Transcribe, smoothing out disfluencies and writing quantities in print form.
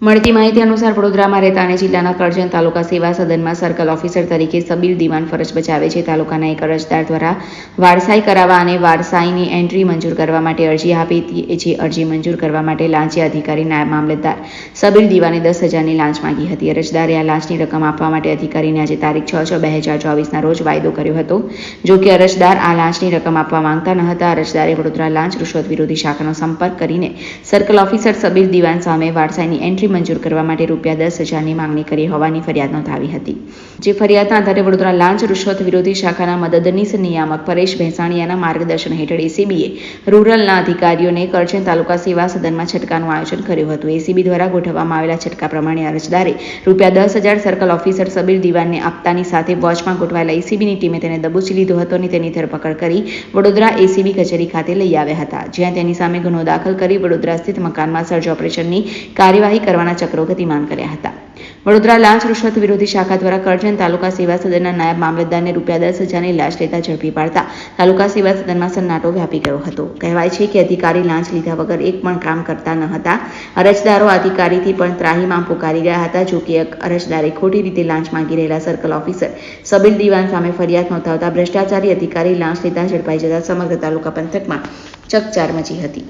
મળતી માહિતી અનુસાર વડોદરામાં રહેતા અને જિલ્લાના કરજણ તાલુકા સેવા સદનમાં સર્કલ ઓફિસર તરીકે સબીર દિવાન ફરજ બજાવે છે. તાલુકાના એક અરજદાર દ્વારા વારસાઈ કરાવવા અને વારસાઈની એન્ટ્રી મંજૂર કરવા માટે અરજી આપી હતી. જે અરજી મંજૂર કરવા માટે લાંચી અધિકારી નાયબ મામલતદાર સબીર દિવાને 10,000ની લાંચ માંગી હતી. અરજદારે આ લાંચની રકમ આપવા માટે અધિકારીને આજે તારીખ 6/6/2024ના રોજ વાયદો કર્યો હતો. જો કે અરજદાર આ લાંચની રકમ આપવા માંગતા ન હતા. અરજદારે વડોદરા લાંચ રૂશ્વત વિરોધી શાખાનો સંપર્ક કરીને સર્કલ ઓફિસર સબીર દિવાન સામે વારસાઈની એન્ટ્રી મંજૂર કરવા માટે ₹10,000ની માંગણી કરી હોવાની ફરિયાદ નોંધાવી હતી. જે ફરિયાદના આધારે વડોદરા લાંચ રૂશ્વત વિરોધી શાખાના મદદનીશ નિયામક પરેશ ભેંસાણીયાના માર્ગદર્શન હેઠળ એસીબીએ રૂરલના અધિકારીઓને કરજણ તાલુકા સેવા સદનમાં છટકાનું આયોજન કર્યું હતું. એસીબી દ્વારા ગોઠવવામાં આવેલા છટકા પ્રમાણે અરજદારે ₹10,000 સર્કલ ઓફિસર સબીર દિવાનને આપતાની સાથે વોચમાં ગોઠવાયેલા એસીબીની ટીમે તેને દબોચી લીધો હતો અને તેની ધરપકડ કરી વડોદરા એસીબી કચેરી ખાતે લઈ આવ્યા હતા, જ્યાં તેની સામે ગુનો દાખલ કરી વડોદરા સ્થિત મકાનમાં સર્ચ ઓપરેશનની કાર્યવાહી કરવાના ચક્રો ગતિમાન કર્યા હતા. વડોદરા લાંચ રૂશ્વત વિરોધી શાખા દ્વારા કરજણ તાલુકા સેવા સદનના નાયબ મામલતદારને ₹10,000ની લાંચ લેતા ઝડપી પાડતા તાલુકા સેવા સદનમાં સન્નાટો વ્યાપી ગયો હતો. કહેવાય છે કે અધિકારી લાંચ લીધા વગર એક પણ કામ કરતા ન હતા. અરજદારો અધિકારીથી પણ ત્રાહિમામ પુકારી રહ્યા હતા. જો કે એક અરજદારે ખોટી રીતે લાંચ માંગી રહેલા સર્કલ ઓફિસર સબીર દિવાન સામે ફરિયાદ નોંધાવતા ભ્રષ્ટાચારી અધિકારી લાંચ લેતા ઝડપાઈ જતા સમગ્ર તાલુકા પંથકમાં ચકચાર મચી હતી.